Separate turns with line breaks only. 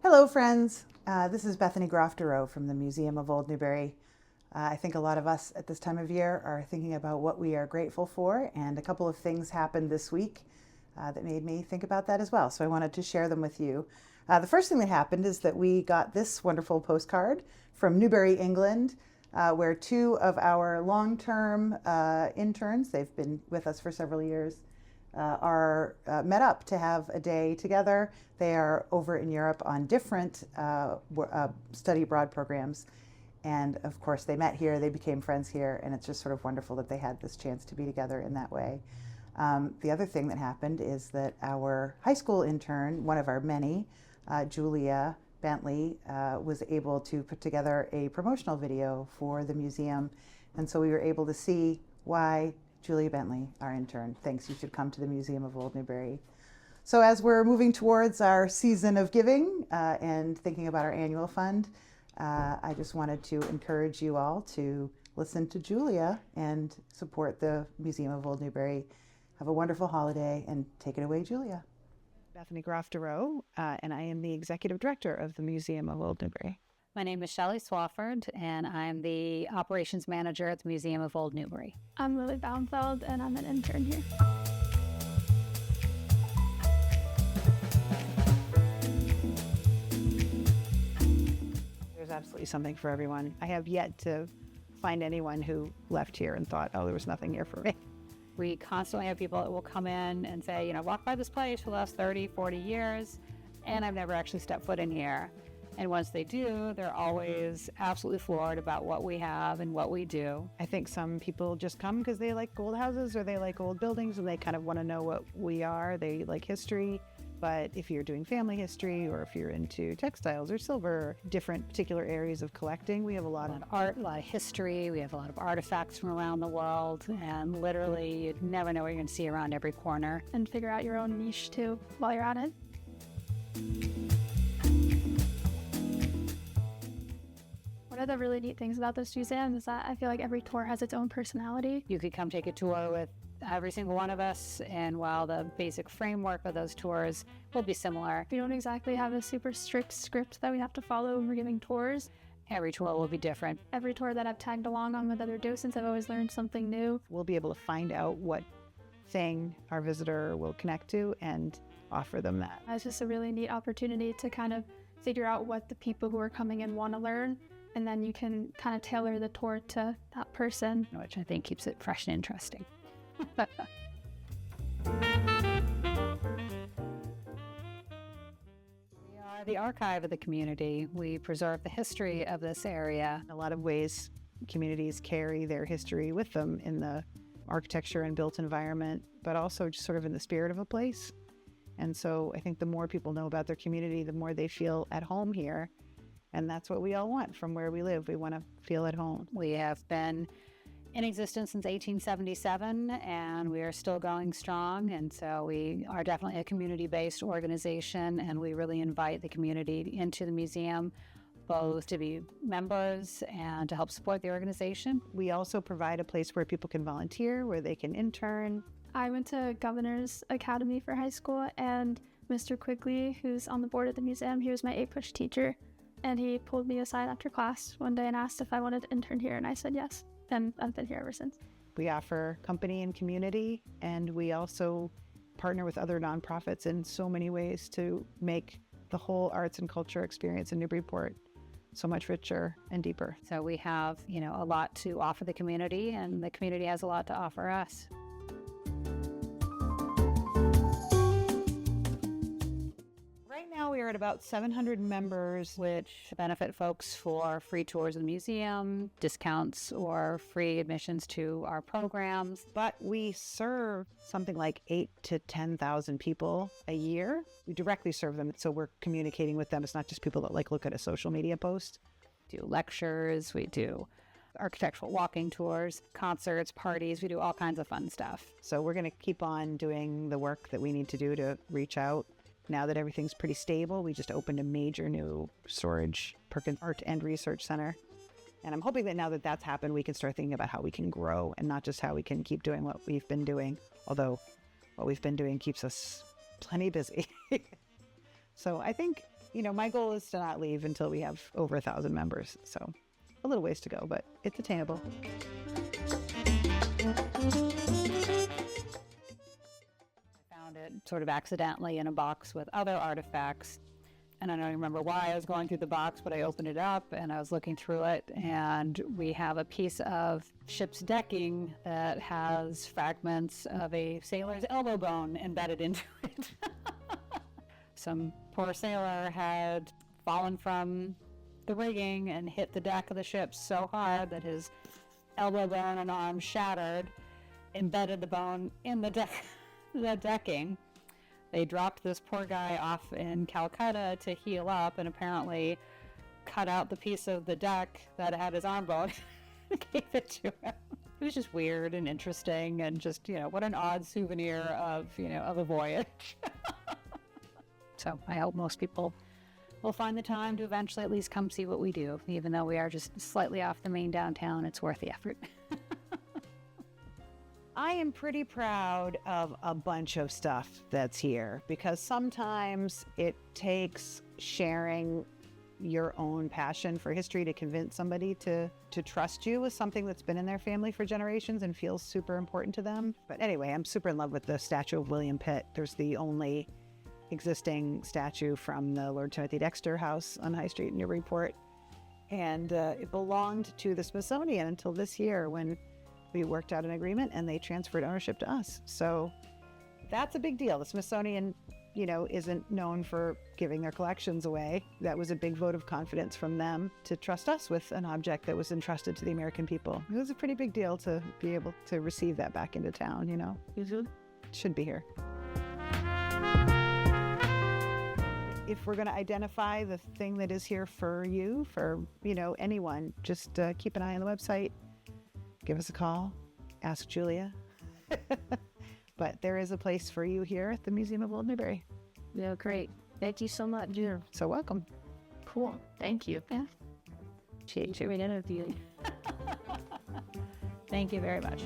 Hello, friends. This is Bethany Grofterow from the Museum of Old Newbury. I think a lot of us at this time of year are thinking about what we are grateful for, and a couple of things happened this week that made me think about that as well. So I wanted to share them with you. The first thing that happened is that we got this wonderful postcard from Newbury, England, where two of our long-term interns, they've been with us for several years, are met up to have a day together. They are over in Europe on different study abroad programs. And of course, they met here, they became friends here, and it's just sort of wonderful that they had this chance to be together in that way. The other thing that happened is that our high school intern, one of our many, Julia Bentley, was able to put together a promotional video for the museum. And so we were able to see why Julia Bentley, our intern, thinks you should come to the Museum of Old Newbury. So as we're moving towards our season of giving and thinking about our annual fund, I just wanted to encourage you all to listen to Julia and support the Museum of Old Newbury. Have a wonderful holiday, and take it away, Julia.
Bethany Grofterow, and I am the Executive Director of the Museum of Old Newbury.
My name is Shelley Swafford, and I'm the Operations Manager at the Museum of Old Newbury.
I'm Lily Baumfeld, and I'm an intern here.
There's absolutely something for everyone. I have yet to find anyone who left here and thought, oh, there was nothing here for me.
We constantly have people that will come in and say, walk by this place for the last 30, 40 years, and I've never actually stepped foot in here. And once they do, they're always absolutely floored about what we have and what we do.
I think some people just come because they like old houses or they like old buildings and they kind of want to know what we are. They like history. But if you're doing family history or if you're into textiles or silver, different particular areas of collecting, we have a lot of
art, a lot of history. We have a lot of artifacts from around the world. And literally, you'd never know what you're going to see around every corner.
And figure out your own niche, too, while you're at it. One of the really neat things about this museum is that I feel like every tour has its own personality.
You could come take a tour with every single one of us, and while the basic framework of those tours will be similar,
we don't exactly have a super strict script that we have to follow when we're giving tours.
Every tour will be different.
Every tour that I've tagged along on with other docents, I've always learned something new.
We'll be able to find out what thing our visitor will connect to and offer them that.
It's just a really neat opportunity to kind of figure out what the people who are coming in want to learn, and then you can kind of tailor the tour to that person.
Which I think keeps it fresh and interesting. We are the archive of the community. We preserve the history of this area.
In a lot of ways, communities carry their history with them in the architecture and built environment, but also just sort of in the spirit of a place. And so I think the more people know about their community, the more they feel at home here. And that's what we all want from where we live. We want to feel at home.
We have been in existence since 1877, and we are still going strong. And so we are definitely a community-based organization, and we really invite the community into the museum, both to be members and to help support the organization.
We also provide a place where people can volunteer, where they can intern.
I went to Governor's Academy for high school, and Mr. Quigley, who's on the board at the museum, he was my APUSH teacher. And he pulled me aside after class one day and asked if I wanted to intern here, and I said yes. And I've been here ever since.
We offer company and community, and we also partner with other nonprofits in so many ways to make the whole arts and culture experience in Newburyport so much richer and deeper.
So we have, a lot to offer the community, and the community has a lot to offer us.
Now we are at about 700 members,
which benefit folks for free tours of the museum, discounts or free admissions to our programs.
But we serve something like 8,000 to 10,000 people a year. We directly serve them, so we're communicating with them. It's not just people that look at a social media post.
We do lectures, we do architectural walking tours, concerts, parties. We do all kinds of fun stuff.
So we're going to keep on doing the work that we need to do to reach out. Now that everything's pretty stable, we just opened a major new storage, Perkins Art and Research Center. And I'm hoping that now that that's happened, we can start thinking about how we can grow and not just how we can keep doing what we've been doing. Although what we've been doing keeps us plenty busy. So I think my goal is to not leave until we have over 1,000 members. So a little ways to go, but it's attainable.
I found it sort of accidentally in a box with other artifacts. And I don't remember why I was going through the box, but I opened it up and I was looking through it, and we have a piece of ship's decking that has fragments of a sailor's elbow bone embedded into it. Some poor sailor had fallen from the rigging and hit the deck of the ship so hard that his elbow bone and arm shattered, embedded the bone in the decking. They dropped this poor guy off in Calcutta to heal up, and apparently cut out the piece of the deck that had his arm bone and gave it to him. It was just weird and interesting, and just, what an odd souvenir of a voyage. So I hope most people will find the time to eventually at least come see what we do. Even though we are just slightly off the main downtown, it's worth the effort.
I am pretty proud of a bunch of stuff that's here, because sometimes it takes sharing your own passion for history to convince somebody to trust you with something that's been in their family for generations and feels super important to them. But anyway, I'm super in love with the statue of William Pitt. There's the only existing statue from the Lord Timothy Dexter house on High Street in Newburyport. And it belonged to the Smithsonian until this year, when we worked out an agreement and they transferred ownership to us. So that's a big deal. The Smithsonian, isn't known for giving their collections away. That was a big vote of confidence from them to trust us with an object that was entrusted to the American people. It was a pretty big deal to be able to receive that back into town, It should be here. If we're going to identify the thing that is here for you, for, anyone, just keep an eye on the website. Give us a call, ask Julia. But there is a place for you here at the Museum of Old Newbury.
Yeah, great. Thank you so much.
You're so welcome.
Cool. Thank you. Yeah.
Appreciate you.
Great interview.
Thank you very much.